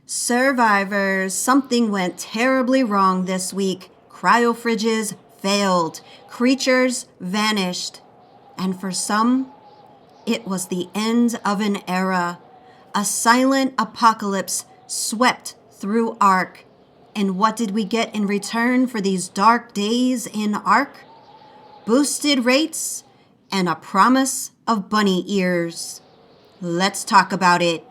Survivors, something went terribly wrong this week. Cryofridges failed. Creatures vanished. And for some, it was the end of an era. A silent apocalypse swept through ARK. And what did we get in return for these dark days in ARK? Boosted rates and a promise of bunny ears. Let's talk about it.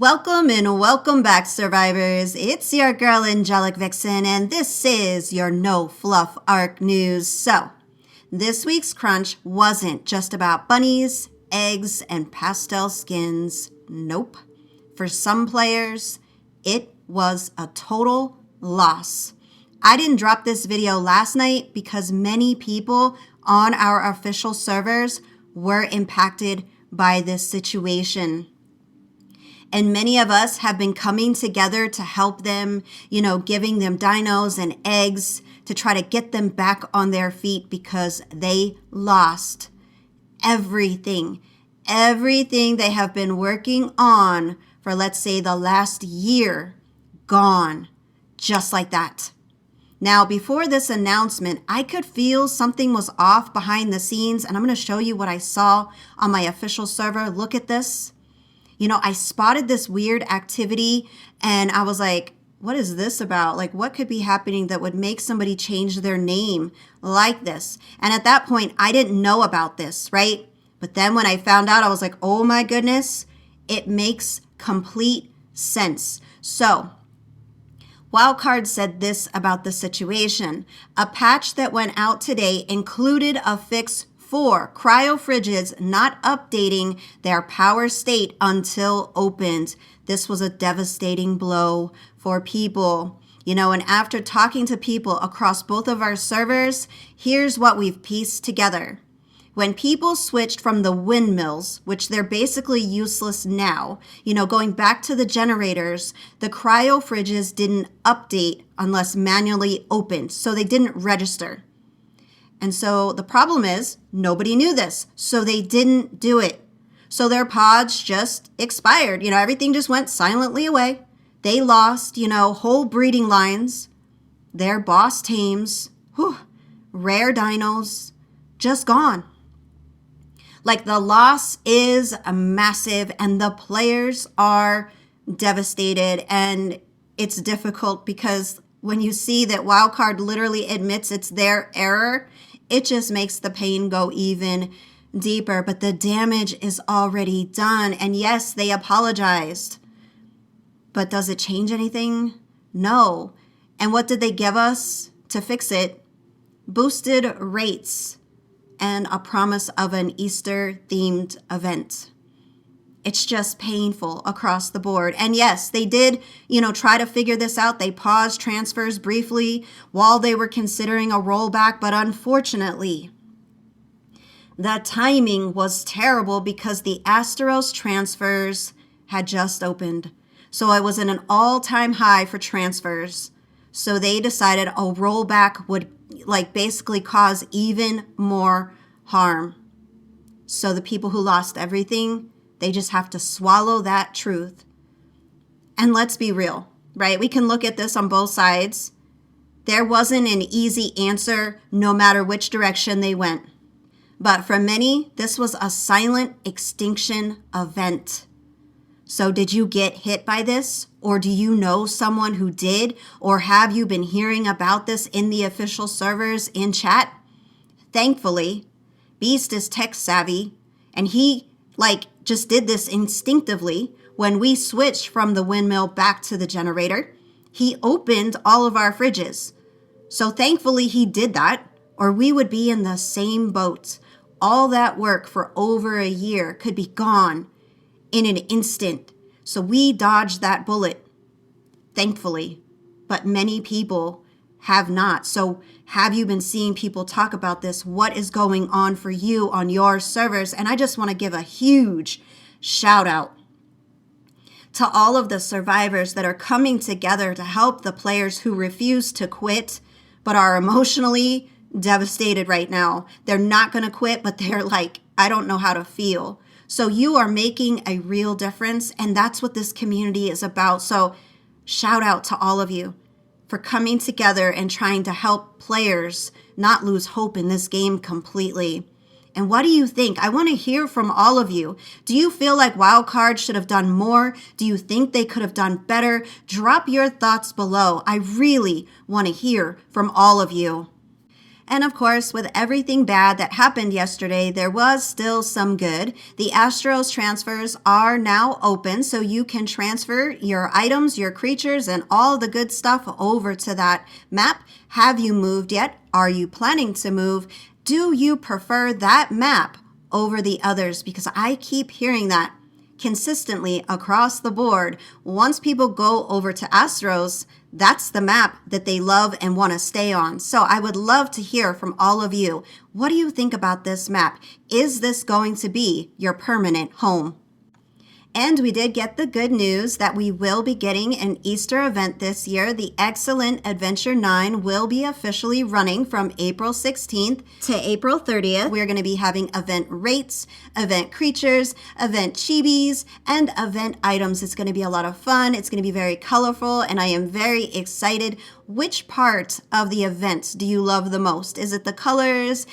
Welcome and welcome back, survivors. It's your girl, Eggcellent Vix3n, and this is your No Fluff ARK news. So, this week's crunch wasn't just about bunnies, eggs, and pastel skins. Nope. For some players, it was a total loss. I didn't drop this video last night because many people on our official servers were impacted by this situation. And many of us have been coming together to help them, giving them dinos and eggs to try to get them back on their feet because they lost everything they have been working on for, let's say, the last year, gone, just like that. Now, before this announcement, I could feel something was off behind the scenes, and I'm going to show you what I saw on my official server. Look at this. I spotted this weird activity and I was like, what is this about? Like, what could be happening that would make somebody change their name like this? And at that point, I didn't know about this, right? But then when I found out, I was like, oh my goodness, it makes complete sense. So, Wildcard said this about the situation. A patch that went out today included a fix for cryofridges not updating their power state until opened. This was a devastating blow for people. And after talking to people across both of our servers, here's what we've pieced together. When people switched from the windmills, which they're basically useless now, going back to the generators, the cryofridges didn't update unless manually opened, so they didn't register. And so the problem is nobody knew this, so they didn't do it. So their pods just expired. Everything just went silently away. They lost, whole breeding lines, their boss tames, rare dinos, just gone. Like, the loss is massive and the players are devastated, and it's difficult because when you see that Wildcard literally admits it's their error, it just makes the pain go even deeper. But the damage is already done. And yes, they apologized. But does it change anything? No. And what did they give us to fix it? Boosted rates and a promise of an Easter-themed event. It's just painful across the board. And yes, they did, try to figure this out. They paused transfers briefly while they were considering a rollback. But unfortunately, the timing was terrible because the Astraeos transfers had just opened. So it was at an all-time high for transfers. So they decided a rollback would basically cause even more harm. So the people who lost everything, they just have to swallow that truth. And let's be real, right? We can look at this on both sides. There wasn't an easy answer no matter which direction they went. But for many, this was a silent extinction event. So did you get hit by this? Or do you know someone who did? Or have you been hearing about this in the official servers in chat? Thankfully, Beast is tech savvy, and he just did this instinctively. When we switched from the windmill back to the generator, he opened all of our fridges. So thankfully he did that, or we would be in the same boat. All that work for over a year could be gone in an instant. So we dodged that bullet, thankfully. But many people have not. So have you been seeing people talk about this? What is going on for you on your servers? And I just want to give a huge shout out to all of the survivors that are coming together to help the players who refuse to quit but are emotionally devastated right now. They're not going to quit, but they're like, I don't know how to feel. So you are making a real difference, and that's what this community is about. So shout out to all of you for coming together and trying to help players not lose hope in this game completely. And what do you think? I want to hear from all of you. Do you feel like Wildcard should have done more? Do you think they could have done better? Drop your thoughts below. I really want to hear from all of you. And of course, with everything bad that happened yesterday, there was still some good. The Astraeos transfers are now open, so you can transfer your items, your creatures, and all the good stuff over to that map. Have you moved yet? Are you planning to move? Do you prefer that map over the others? Because I keep hearing that consistently across the board. Once people go over to Astraeos, that's the map that they love and want to stay on. So I would love to hear from all of you. What do you think about this map? Is this going to be your permanent home? And we did get the good news that we will be getting an Easter event this year. The Eggcellent Adventure 9 will be officially running from April 16th to April 30th. We're going to be having event rates, event creatures, event chibis, and event items. It's going to be a lot of fun. It's going to be very colorful, and I am very excited. Which part of the event do you love the most? Is it the colors?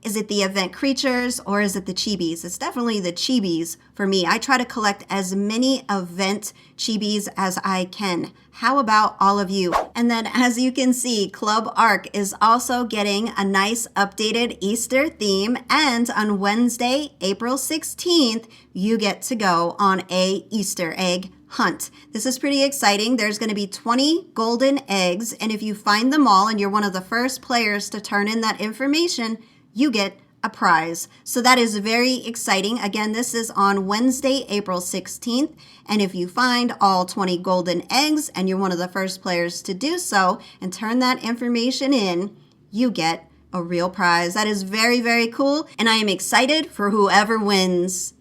Is it the event creatures, or is it the chibis? It's definitely the chibis for me. I try to collect as many event chibis as I can. How about all of you? And then as you can see, Club ARK is also getting a nice updated Easter theme. And on Wednesday, April 16th, you get to go on a Easter egg hunt. This is pretty exciting. There's going to be 20 golden eggs. And if you find them all and you're one of the first players to turn in that information, you get a prize. So that is very exciting. Again, this is on Wednesday, April 16th. And if you find all 20 golden eggs and you're one of the first players to do so and turn that information in, you get a real prize. That is very, very cool. And I am excited for whoever wins.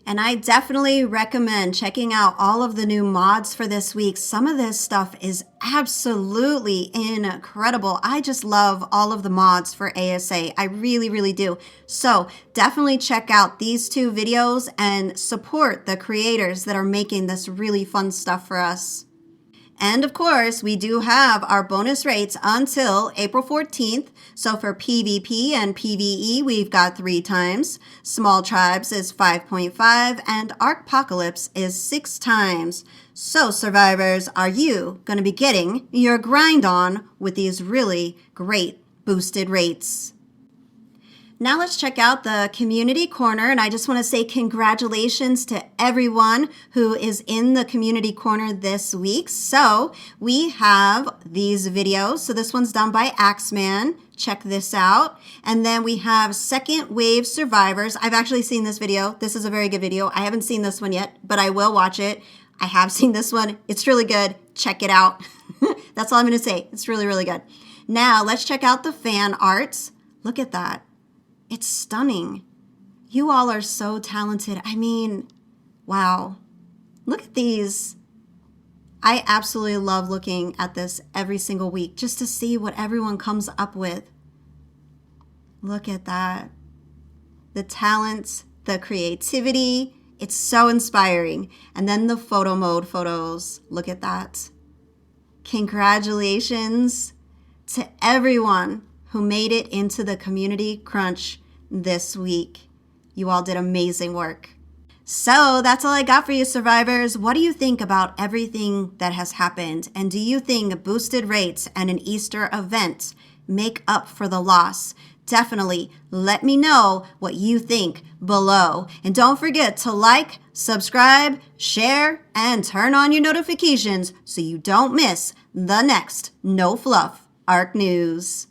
And I definitely recommend checking out all of the new mods for this week. Some of this stuff is absolutely incredible. I just love all of the mods for ASA. I really, really do. So definitely check out these two videos and support the creators that are making this really fun stuff for us. And of course, we do have our bonus rates until April 14th. So for PvP and PvE, we've got 3 times. Small Tribes is 5.5 and Arkpocalypse is 6 times. So survivors, are you going to be getting your grind on with these really great boosted rates? Now let's check out the community corner, and I just want to say congratulations to everyone who is in the community corner this week. So we have these videos. So this one's done by Axeman. Check this out. And then we have Second Wave Survivors. I've actually seen this video. This is a very good video. I haven't seen this one yet, but I will watch it. I have seen this one. It's really good. Check it out. That's all I'm going to say. It's really, really good. Now let's check out the fan arts. Look at that. It's stunning. You all are so talented. I mean, wow. Look at these. I absolutely love looking at this every single week just to see what everyone comes up with. Look at that. The talent, the creativity. It's so inspiring. And then the photo mode photos. Look at that. Congratulations to everyone who made it into the community crunch this week. You all did amazing work. So that's all I got for you, survivors. What do you think about everything that has happened? And do you think boosted rates and an Easter event make up for the loss? Definitely let me know what you think below. And don't forget to like, subscribe, share, and turn on your notifications so you don't miss the next No Fluff ARK news.